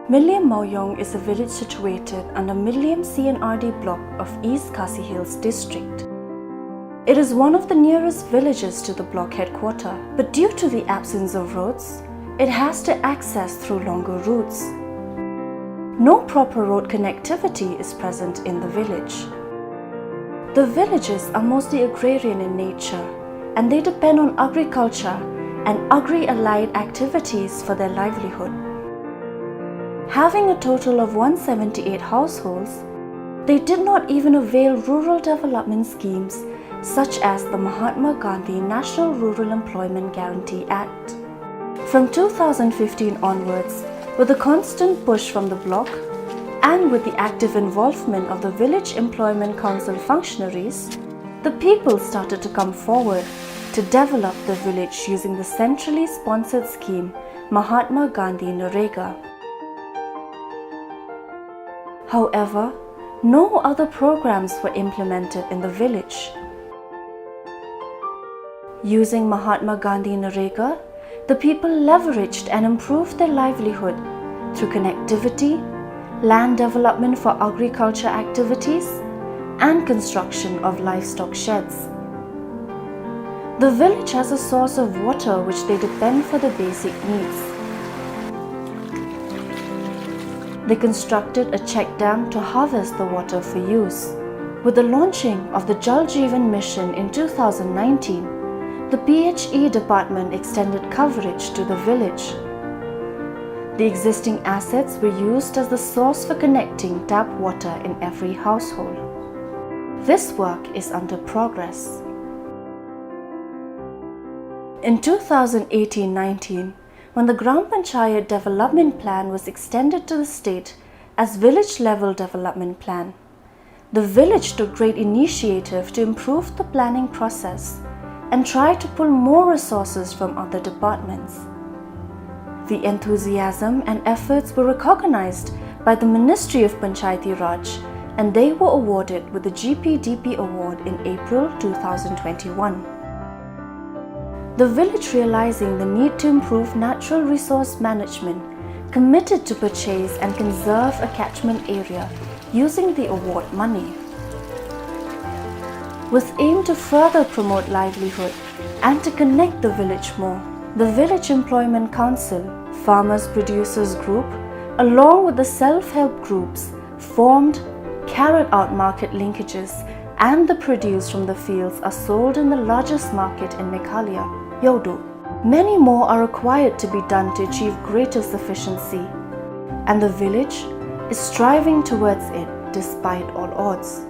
Mylliem Mawiong is a village situated under Mylliem C&RD Block of East Khasi Hills District. It is one of the nearest villages to the block headquarters, but due to the absence of roads, it has to access through longer routes. No proper road connectivity is present in the village. The villages are mostly agrarian in nature, and they depend on agriculture and agri-allied activities for their livelihood. Having a total of 178 households, they did not even avail rural development schemes such as the Mahatma Gandhi National Rural Employment Guarantee Act. From 2015 onwards, with a constant push from the bloc and with the active involvement of the Village Employment Council functionaries, the people started to come forward to develop the village using the centrally sponsored scheme Mahatma Gandhi Narega. However, no other programs were implemented in the village. Using Mahatma Gandhi Narega, the people leveraged and improved their livelihood through connectivity, land development for agriculture activities, and construction of livestock sheds. The village has a source of water which they depend for their basic needs. They constructed a check dam to harvest the water for use. With the launching of the Jal Jeevan mission in 2019, the PHE department extended coverage to the village. The existing assets were used as the source for connecting tap water in every household. This work is under progress. In 2018-19, when the Gram Panchayat Development Plan was extended to the state as Village Level Development Plan, the village took great initiative to improve the planning process and try to pull more resources from other departments. The enthusiasm and efforts were recognized by the Ministry of Panchayati Raj, and they were awarded with the GPDP Award in April 2021. The village, realizing the need to improve natural resource management, committed to purchase and conserve a catchment area using the award money. With aim to further promote livelihood and to connect the village more, the Village Employment Council, Farmers Producers Group, along with the self-help groups, formed, carried out market linkages, and the produce from the fields are sold in the largest market in Meghalaya, Yodo. Many more are required to be done to achieve greater sufficiency, and the village is striving towards it despite all odds.